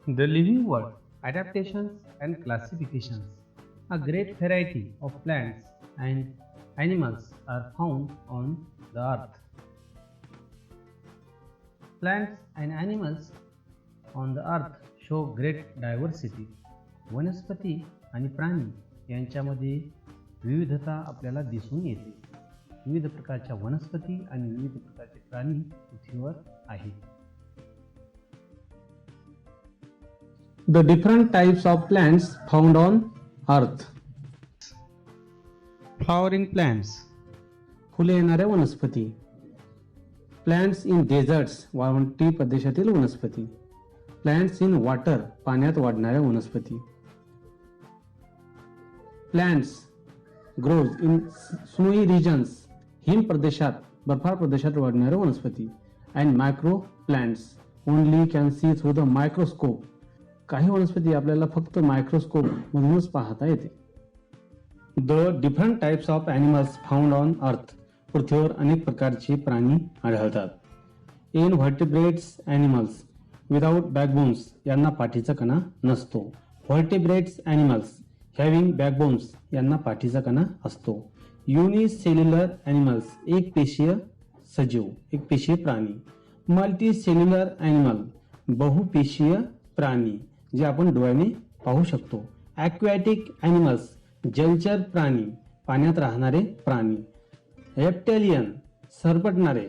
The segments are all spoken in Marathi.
The living world, adaptations and classifications. A great variety of plants and animals are found on the earth. Plants and animals on the earth show great diversity. वनस्पती आणि प्राणी यांच्यामध्ये विविधता आपल्याला दिसून येते. विविध प्रकारच्या वनस्पती आणि विविध प्रकारचे प्राणी पृथ्वीवर आहेत. The different types of plants found on earth. Flowering plants, फुले येणाऱ्या वनस्पती. Plants in deserts, वाळवंटी प्रदेशातील वनस्पती. Plants in water, पाण्यात वाढणाऱ्या वनस्पती. Plants grows in snowy regions, हिम प्रदेशात, बर्फाळ प्रदेशात वाढणाऱ्या वनस्पती. And micro plants only can see through the microscope. काही वनस्पती आपल्याला फक्त मायक्रोस्कोप मधूनच पाहता येते. The different types of animals found on earth, पृथ्वीवर अनेक प्रकारचे प्राणी आढळतात. इन व्हर्टिब्रेट्स ॲनिमल्स विदाउट बॅकबोन्स, यांना पाठीचा कणा नसतो. व्हर्टिब्रेट्स ॲनिमल्स हॅव्हिंग बॅकबोन्स, यांना पाठीचा कणा असतो. युनिसेल्युलर ॲनिमल्स, एक पेशीय सजीव, एक पेशीय प्राणी. मल्टीसेल्युलर ॲनिमल, बहुपेशीय प्राणी, जे आपण डोळ्याने पाहू शकतो. ॲक्वॅटिक ॲनिमल्स, जलचर प्राणी, पाण्यात राहणारे प्राणी. रेप्टेलियन, सरपटणारे,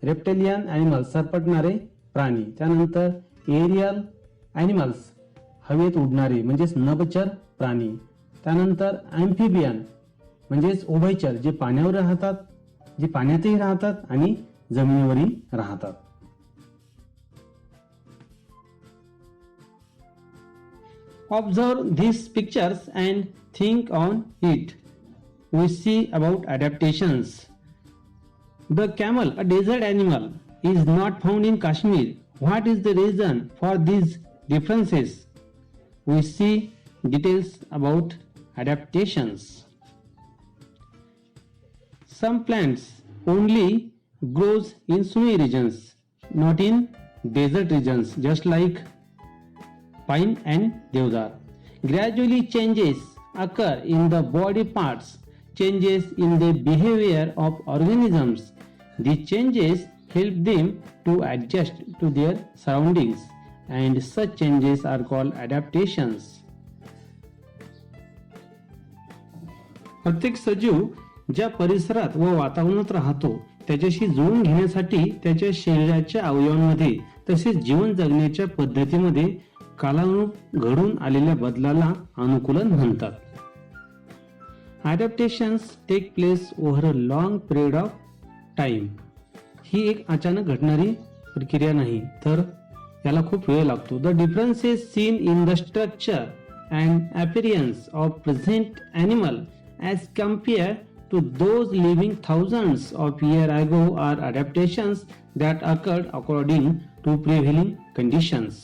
रेप्टेलियन ॲनिमल्स, सरपटणारे प्राणी. त्यानंतर एरियल ॲनिमल्स, हवेत उडणारे म्हणजेच नभचर प्राणी. त्यानंतर ॲम्फिबियन म्हणजेच उभयचर, जे पाण्यावर राहतात, जे पाण्यातही राहतात आणि जमिनीवरही राहतात. Observe these pictures and think on it. We see about adaptations. The camel, a desert animal, is not found in Kashmir. What is the reason for these differences? We see details about adaptations. Some plants only grows in snowy regions, not in desert regions, just like pine and deodar. Gradually changes occur in the body parts, changes in the behavior of organisms. These changes help them to adjust to their surroundings, and such changes are called adaptations. प्रत्येक सजीव ज्या परिसरात व वातावरणात राहतो त्याच्याशी जुळून घेण्यासाठी त्याच्या शरीराच्या अवयवांमध्ये तसेच जीवन जगण्याच्या पद्धतीमध्ये कालानुरूप घडून आलेल्या बदलाला अनुकूलन म्हणतात. Adaptations take place over a long period of time. ही एक अचानक घडणारी प्रक्रिया नाही, तर याला खूप वेळ लागतो. The differences seen in the structure and appearance of present animal as compare to those living thousands of year ago are adaptations that occurred according to prevailing conditions.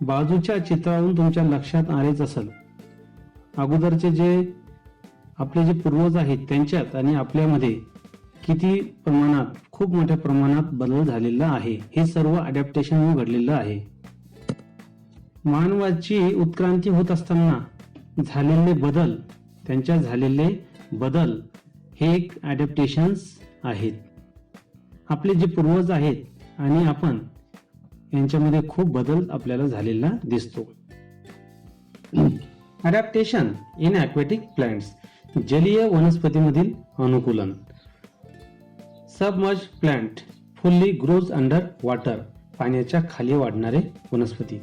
बाजूच्या चित्रावरून तुमच्या लक्षात आलेच असेल, अगोदरचे जे आपले जे पूर्वज आहेत त्यांच्यात आणि आपल्यामध्ये किती प्रमाणात, खूप मोठ्या प्रमाणात बदल झालेला आहे. हे सर्व अडॅप्टेशन घडलेलं आहे. मानवाची उत्क्रांती होत असताना झालेले बदल, त्यांच्या झालेले बदल हे एक अडॅप्टेशन्स आहेत. आपले जे पूर्वज आहेत आणि आपण यांच्यामध्ये खूप बदल आपल्याला झालेला दिसतो. अडॅप्टेशन इन ॲक्वॅटिक प्लांट्स, जलीय वनस्पतीमधील अनुकूलन. Submerge plant fully grows under water, पाण्याच्या खाली वाढणारे वनस्पती.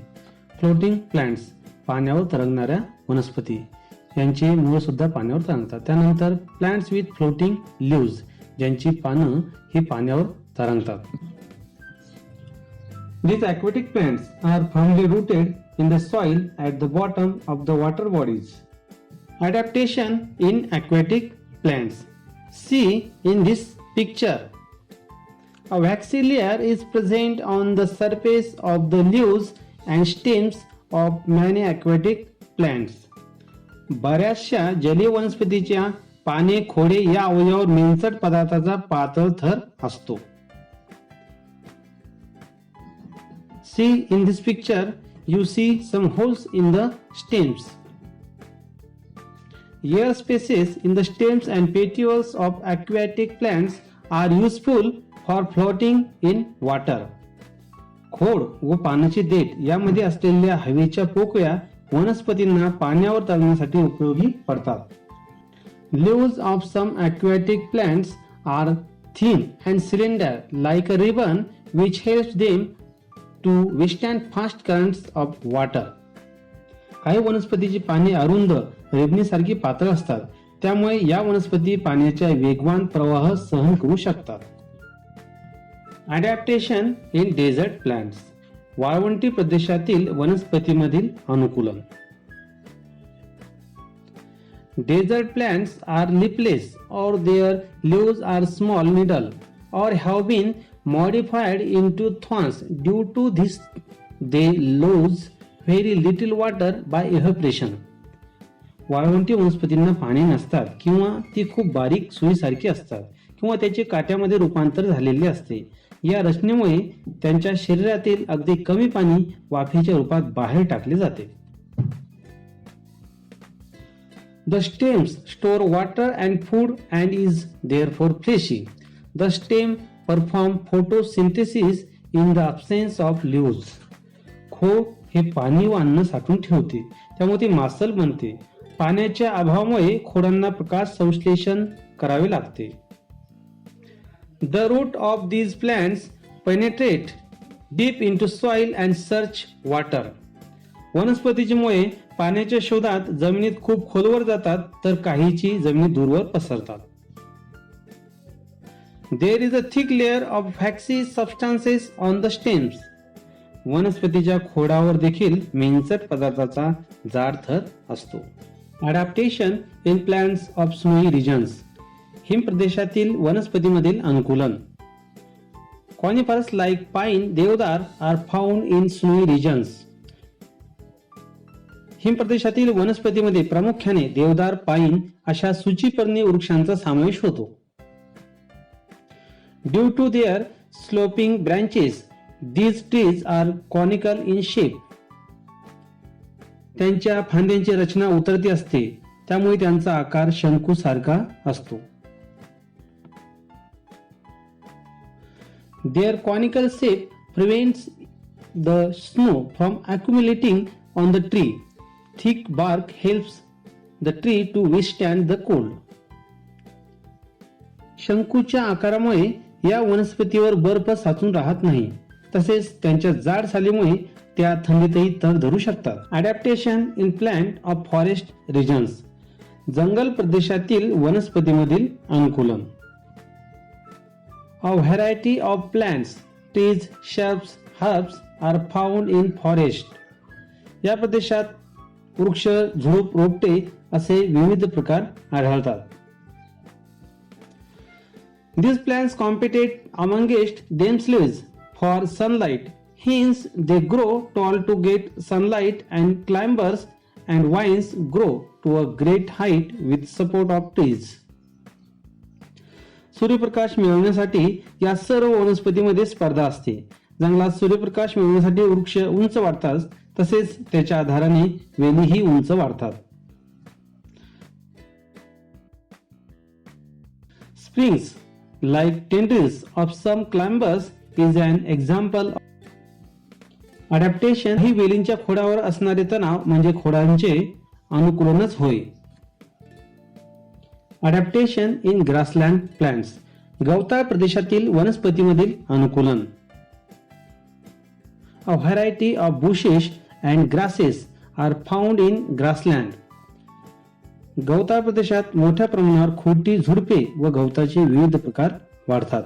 फ्लोटिंग प्लांट्स, पाण्यावर तरंगणाऱ्या वनस्पती, यांची मुळे सुद्धा पाण्यावर तरंगतात. त्यानंतर प्लांट्स विथ फ्लोटिंग लीव्ज, ज्यांची पानं ही पाण्यावर तरंगतात. These aquatic plants are firmly rooted in the soil at the bottom of the water bodies. Adaptation in aquatic plants. See in this picture. A waxy layer is present on the surface of the leaves and stems of many aquatic plants. बऱ्याचशा जलीय वनस्पतीच्या पाने, खोडे या अवयवावर मिनसट पदार्थाचा पातळ थर असतो. See in this picture, you see some holes in the stems. Air spaces in the stems and petioles of aquatic plants are useful for floating in water. खोड व पानाची देठ यामध्ये असलेल्या हवेच्या पोकळ्या वनस्पतींना पाण्यावर तरण्यासाठी उपयोगी पडतात. Leaves of some aquatic plants are thin and slender like a ribbon which helps them to withstand fast currents of water. काही वनस्पतीची पाने अरुंद रेबणीसारखी पातळ असतात, त्यामुळे या वनस्पती पाण्याच्या वेगवान प्रवाह सहन करू शकतात. Adaptation in desert plants. वाळवंटी प्रदेशातील वनस्पतीमधील अनुकूलन. Desert plants are leafless or their leaves are small needle or have been modified into thorns. Due to this, they lose very little water by evaporation. वाळवंटी वनस्पतींना पाने नसतात किंवा ती खूप बारीक सुईसारखी असतात किंवा त्याचे काट्यामध्ये रूपांतर झालेले असते. या रचनेमुळे त्यांच्या शरीरातील अगदी कमी पाणी वाफेच्या रूपात बाहेर टाकले जाते. The stems store water and food and is therefore fleshy. The stem perform photosynthesis in the absence of leaves. खोड हे पाणी व अन्न साठवून ठेवते, त्यामुळे ती मांसल बनते. पाण्याच्या अभावामुळे खोडांना प्रकाश संश्लेषण करावे लागते. The root of these plants penetrate deep into soil and search water. वनस्पतीची मुळे पाण्याच्या शोधात जमिनीत खूप खोलवर जातात, तर काहीची जमिनीत दूरवर पसरतात. There is a thick layer of waxy substances on the stems. वनस्पतीच्या खोडावर देखील मेंचट पदार्थाचा जाड थर असतो. Adaptation in plants of snowy regions. हिम प्रदेशातील वनस्पतीमधील अनुकूलन. Conifers like pine, देवदार are found in snowy regions. हिम प्रदेशातील वनस्पतीमध्ये प्रामुख्याने देवदार, पाईन अशा सूचीपर्णी वृक्षांचा समावेश होतो. Due to their sloping branches these trees are conical in shape. त्यांच्या फांद्यांची रचना उतरती असते, त्यामुळे त्यांचा आकार शंकूसारखा असतो. Their conical shape prevents the snow from accumulating on the tree. Thick bark helps the tree to withstand the cold. शंकूच्या आकारामुळे या वनस्पतीवर बर्फ साचून राहत नाही, तसेच त्यांच्या जाड सालीमुळे त्या थंडीतही तर धरू शकतात. Adaptation in plant of forest regions. जंगल प्रदेशातील वनस्पतीमधील अनुकूलन. A variety of plants, trees, shrubs, herbs are found in forest. या प्रदेशात वृक्ष, झुडूप, रोपटे असे विविध प्रकार आढळतात. These plants compete amongst themselves for sunlight. Hence, they grow tall to get sunlight, and climbers and vines grow to a great height with support of trees. सूर्यप्रकाश मिळवण्यासाठी या सर्व वनस्पतीमध्ये स्पर्धा असते. जंगलात सूर्यप्रकाश मिळवण्यासाठी वृक्ष उंच वाढतात, तसेच त्याच्या आधाराने वेलीही उंच वाढतात. Springs, like tendrils of some climbers, is an example of adaptation. ही वेलींच्या खोडावर असणारे तणाव म्हणजे खोडांचे अनुकूलनच होय. Adaptation in grassland plants. गवताळ प्रदेशातील वनस्पतीमधील अनुकूलन. A variety of bushes and grasses are found in grassland. गवताळ प्रदेशात मोठ्या प्रमाणावर खोटी, झुडपे व गवताचे विविध प्रकार वाढतात.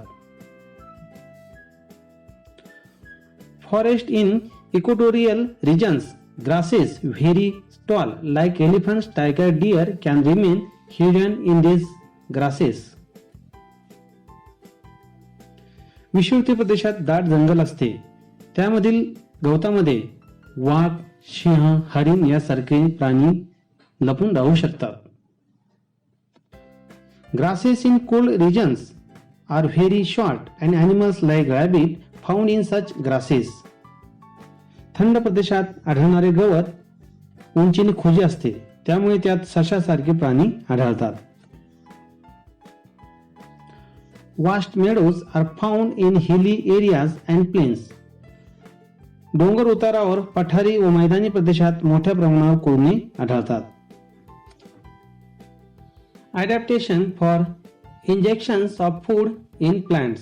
Forest in equatorial regions. Grasses very tall like elephants, tiger, deer can remain hidden in these grasses. विषुवतीय प्रदेशात दाट जंगल असते, त्यामधील गवतामध्ये वाघ, सिंह, हरिण यासारखे प्राणी लपून राहू शकतात. Grasses in cold regions are very short and animals like rabbit found in such grasses. थंड प्रदेशात आढळणारे गवत उंचीने खोजी असते, त्यामुळे त्यात सशासारखे प्राणी आढळतात. Vast meadows are found in hilly areas and plains. डोंगर उतारावर, पठारी व मैदानी प्रदेशात मोठ्या प्रमाणावर कोळणी आढळतात. Adaptation for injections of food in plants.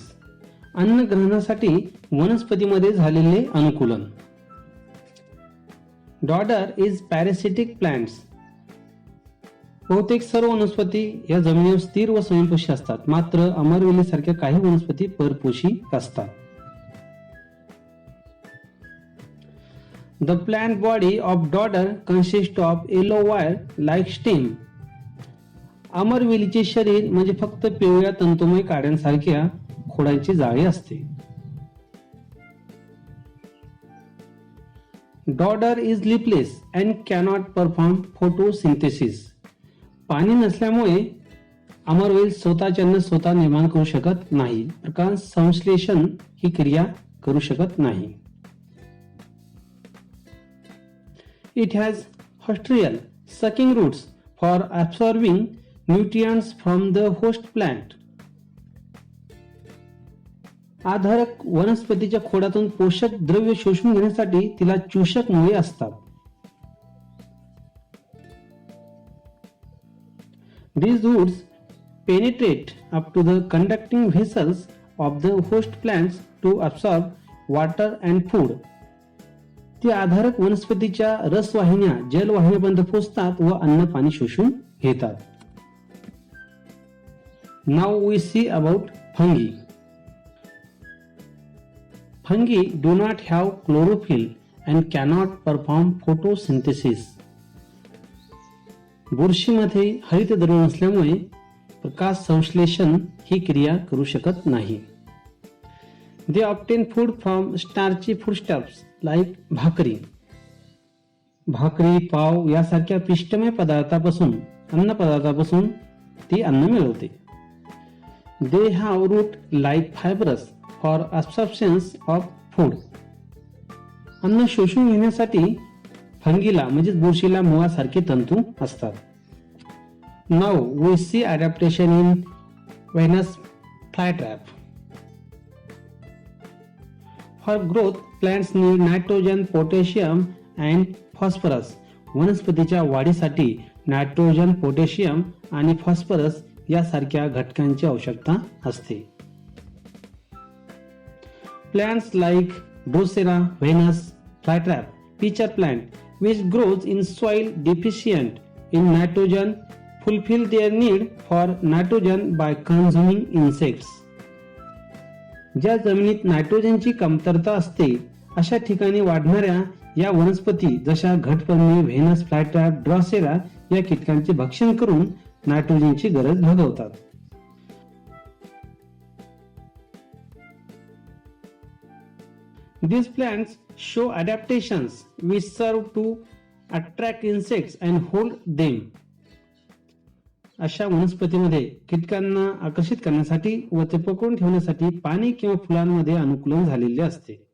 अन्न ग्रहणासाठी वनस्पतीमध्ये झालेले अनुकूलन. Dodder is parasitic plants. बहुतेक सर्व वनस्पती या जमिनीवर स्थिर व स्वयंपोषी असतात, मात्र अमरवेली सारख्या काही वनस्पती परपोषी असतात. The plant body of dodder consists of yellow wire-like stem. अमरवेलीचे शरीर म्हणजे फक्त पिवळ्या तंतुमय काड्यांसारख्या खोडांची जाळी असते. Dodder is leafless and cannot perform photosynthesis. पाणी नसल्यामुळे अमरवेल स्वतःच्या स्वतः निर्माण करू शकत नाही, प्रकाश संश्लेषण ही क्रिया करू शकत नाही. It has haustorial sucking roots for absorbing nutrients from the host plant. आधारक वनस्पतीच्या खोडातून पोषक द्रव्य शोषून घेण्यासाठी तिला चूषक मुळे असतात. These roots penetrate up to the conducting vessels of the host plants to absorb water and food. ती आधारक वनस्पतीच्या रसवाहिन्या जलवाहिन्यापर्यंत पोहोचतात व अन्न पाणी शोषून घेतात. Now we see about fungi. Fungi do not have chlorophyll and cannot perform photosynthesis. बुरशीमध्ये हरितद्रव्य नसल्यामुळे प्रकाश संश्लेषण ही क्रिया करू शकत नाही. They obtain food from starchy foodstuffs like भाकरी. भाकरी, पाव यासारख्या पिष्टमय पदार्थापासून, अन्न पदार्थापासून ती अन्न मिळवते. They have root like fibrous for absorption of food. अन्न शोषून घेण्यासाठी फंगीला म्हणजे बुरशीला मुळासारखे तंतू असतात. Now we see adaptation in Venus flytrap. For growth, plants need nitrogen, potassium and phosphorus. वनस्पतीच्या वाढीसाठी नायट्रोजन, पोटॅशियम आणि फॉस्फरस यासारख्या घटकांची आवश्यकता असते. Plants like Drosera, Venus flytrap, pitcher plant, which grows in soil deficient in nitrogen, fulfill their need for nitrogen by consuming insects. ज्या जमिनीत नायट्रोजनची कमतरता असते अशा ठिकाणी वाढणाऱ्या या वनस्पती जशा घटपर्णी, व्हेनस फ्लायट्रॅप, ड्रॉसेरा या कीटकांचे भक्षण करून नायट्रोजनची गरज भागवतात. These plants show adaptations which serve to attract insects and hold them. अशा वनस्पतीमध्ये कीटकांना आकर्षित करण्यासाठी व ते पकडून ठेवण्यासाठी पाणी किंवा फुलांमध्ये अनुकूलन झालेले असते.